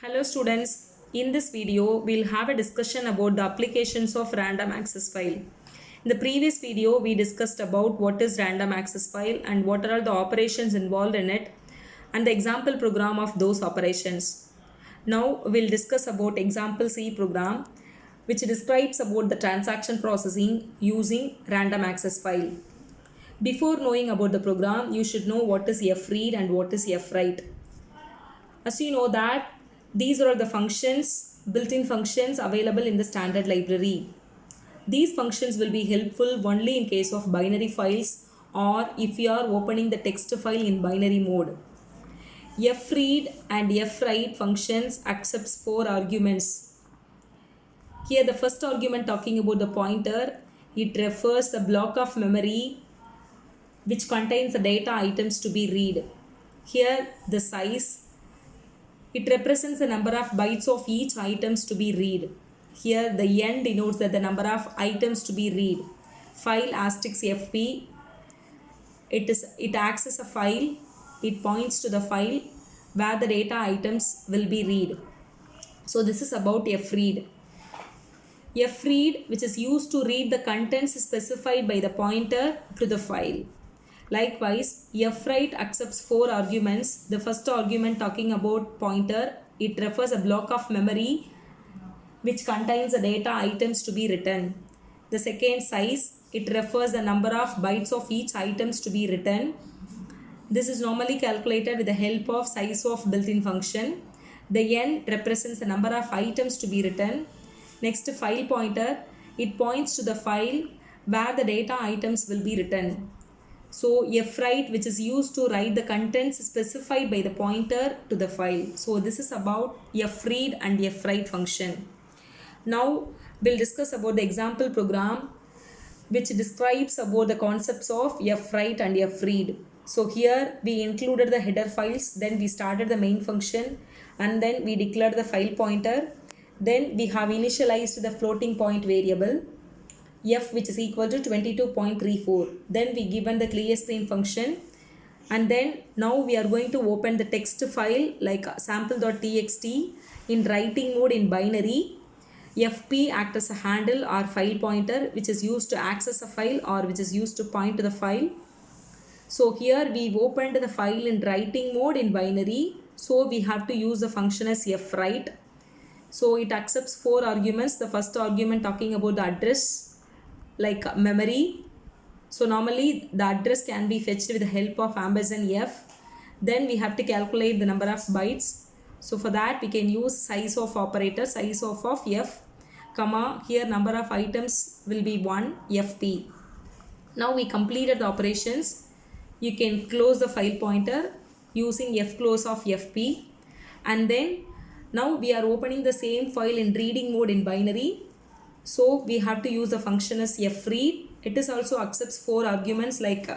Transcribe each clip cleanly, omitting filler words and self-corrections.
Hello students, in this video we'll have a discussion about the applications of random access file. In the previous video we discussed about what is random access file and what are the operations involved in it and the example program of those operations. Now we'll discuss about example C program which describes about the transaction processing using random access file. Before knowing about the program, you should know what is fread and what is fwrite. As you know that these are the functions, built-in functions available in the standard library. These functions will be helpful only in case of binary files or if you are opening the text file in binary mode. Fread and fwrite functions accepts 4 arguments. Here the first argument talking about the pointer, it refers a block of memory which contains the data items to be read. Here the size, it represents the number of bytes of each items to be read. Here the n denotes that the number of items to be read. File asterisk fp, it acts as a file, it points to the file where the data items will be read. So this is about fread. Fread, which is used to read the contents specified by the pointer to the file. Likewise, fwrite accepts 4 arguments. The first argument talking about pointer, it refers a block of memory which contains the data items to be written. The second size, it refers the number of bytes of each items to be written. This is normally calculated with the help of size of built-in function. The n represents the number of items to be written. Next, file pointer, it points to the file where the data items will be written. So fwrite, which is used to write the contents specified by the pointer to the file. So this is about fread and fwrite function. Now we'll discuss about the example program which describes about the concepts of fwrite and fread. So here we included the header files, then we started the main function and then we declared the file pointer. Then we have initialized the floating point variable f, which is equal to 22.34. Then we given the clear screen function and then now we are going to open the text file like sample.txt in writing mode in binary. Fp acts as a handle or file pointer which is used to access a file or which is used to point to the file. So here we've opened the file in writing mode in binary, so we have to use the function as fwrite. So it accepts 4 arguments. The first argument talking about the address like memory. So normally the address can be fetched with the help of ampersand f. Then we have to calculate the number of bytes. So for that we can use size of operator, size of f, comma, here number of items will be 1 fp. Now we completed the operations. You can close the file pointer using fclose of fp and then now we are opening the same file in reading mode in binary. So we have to use the function as fread. It is also accepts 4 arguments like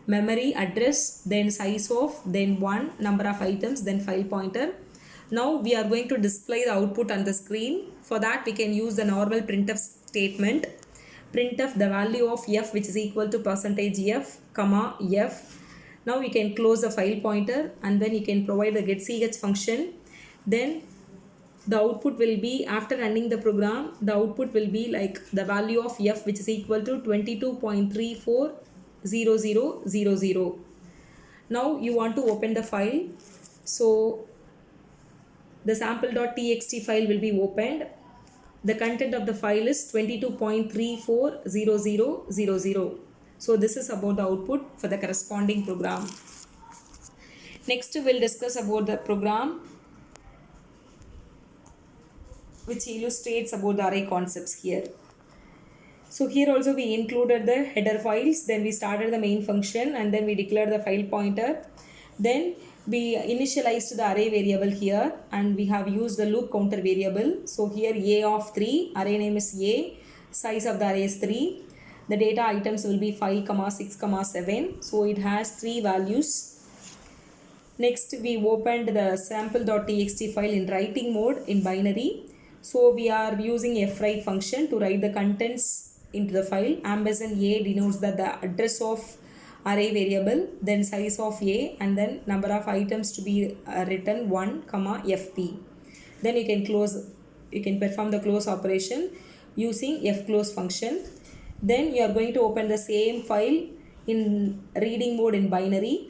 memory, address, then size of, then 1, number of items, then file pointer. Now we are going to display the output on the screen. For that we can use the normal printf statement. Printf the value of f which is equal to %f, comma f. Now we can close the file pointer and then you can provide the getch function. Then the output will be, after running the program, the output will be like the value of f which is equal to 22.340000. Now you want to open the file. So the sample.txt file will be opened. The content of the file is 22.340000. So this is about the output for the corresponding program. Next we'll discuss about the program which illustrates about the array concepts here. So here also we included the header files, then we started the main function and then we declared the file pointer. Then we initialized the array variable here and we have used the loop counter variable. So here a of 3, array name is a, size of the array is 3. The data items will be 5, 6, 7. So it has 3 values. Next we opened the sample.txt file in writing mode in binary. So we are using fwrite function to write the contents into the file. Ampersand a denotes that the address of array variable, then size of a and then number of items to be written 1, fp. Then you can perform the close operation using fclose function. Then you are going to open the same file in reading mode in binary.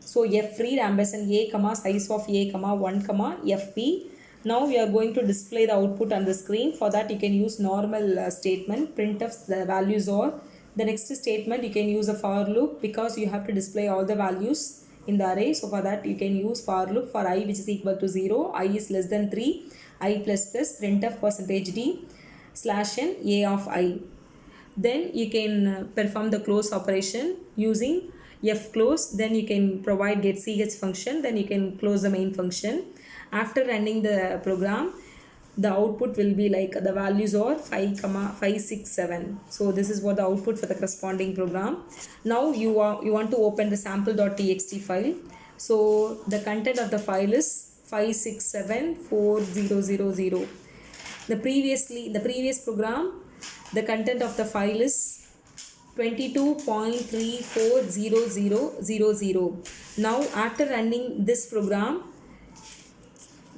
So fread ampersand a comma size of a comma 1 comma fp. Now we are going to display the output on the screen. For that you can use normal statement, printf the values, or the next statement you can use a for loop because you have to display all the values in the array. So for that you can use for loop for I which is equal to 0, I is less than 3, I plus plus printf percentage d slash n a of I. Then you can perform the close operation using fclose. Then you can provide getch function. Then you can close the main function. After running the program, the output will be like the values are 5,6,7. So this is what the output for the corresponding program. Now you want to open the sample.txt file. So the content of the file is 5674000. The previous program, the content of the file is 22.340000. Now after running this program,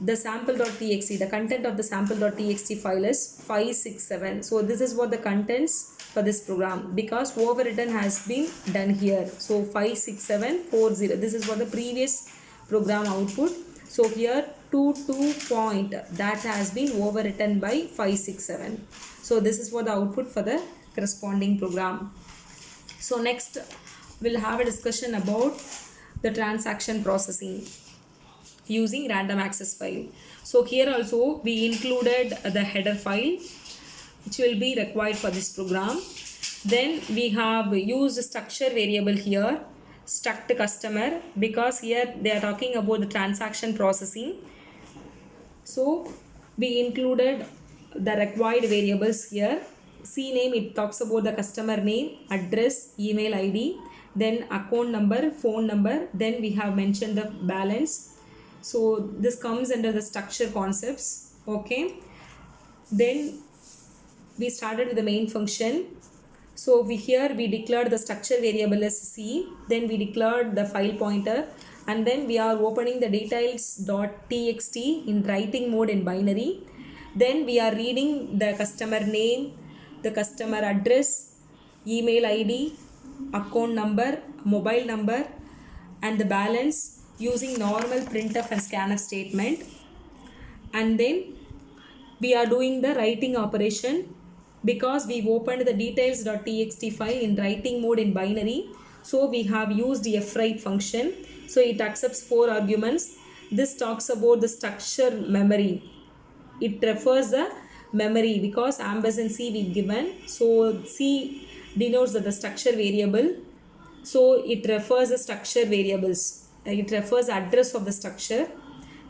the sample.txt, the content of the sample.txt file is 567. So this is what the contents for this program, because overwritten has been done here. So 56740, this is what the previous program output. So here 22 point that has been overwritten by 567. So this is what the output for the corresponding program. So next we'll have a discussion about the transaction processing using random access file. So here also we included the header file which will be required for this program. Then we have used structure variable here, struct customer, because here they are talking about the transaction processing. So we included the required variables here. CNAME, it talks about the customer name, address, email ID, then account number, phone number, then we have mentioned the balance. So this comes under the structure concepts. Okay, then we started with the main function. So here we declared the structure variable as C, then we declared the file pointer, and then we are opening the details.txt in writing mode in binary. Then we are reading the customer name, the customer address, email ID, account number, mobile number, and the balance using normal printf and scanf statement. And then we are doing the writing operation because we opened the details.txt file in writing mode in binary. So we have used fwrite function. So it accepts 4 arguments. This talks about the structure memory. It refers the memory because ampersand C we given. So C denotes the structure variable. So it refers the structure variables. It refers address of the structure.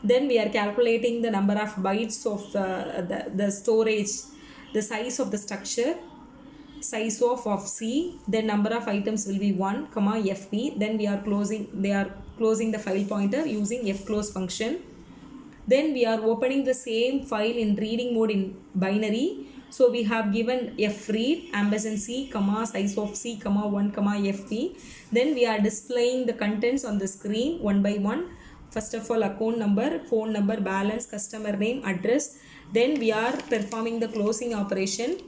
Then we are calculating the number of bytes of the storage, the size of the structure, size of C, then number of items will be 1 comma fp. Then they are closing the file pointer using fclose function. Then we are opening the same file in reading mode in binary. So we have given fread ampersand C comma size of C comma 1 comma fp. Then we are displaying the contents on the screen one by one. First of all, account number, phone number, balance, customer name, address. Then we are performing the closing operation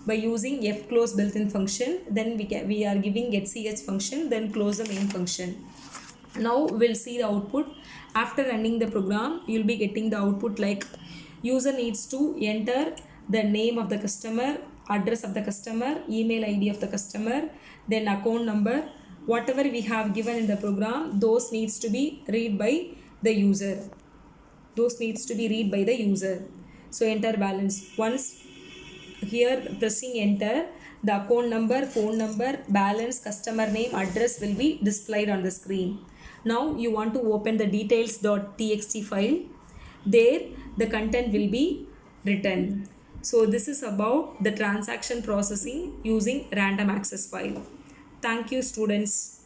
by using fclose built-in function. Then we are giving getch function, then close the main function. Now we'll see the output. After running the program, you'll be getting the output like user needs to enter the name of the customer, address of the customer, email ID of the customer, then account number. Whatever we have given in the program, those needs to be read by the user. So enter balance. Once here pressing enter, the account number, phone number, balance, customer name, address will be displayed on the screen. Now you want to open the details.txt file. There the content will be written. So this is about the transaction processing using random access file. Thank you, students.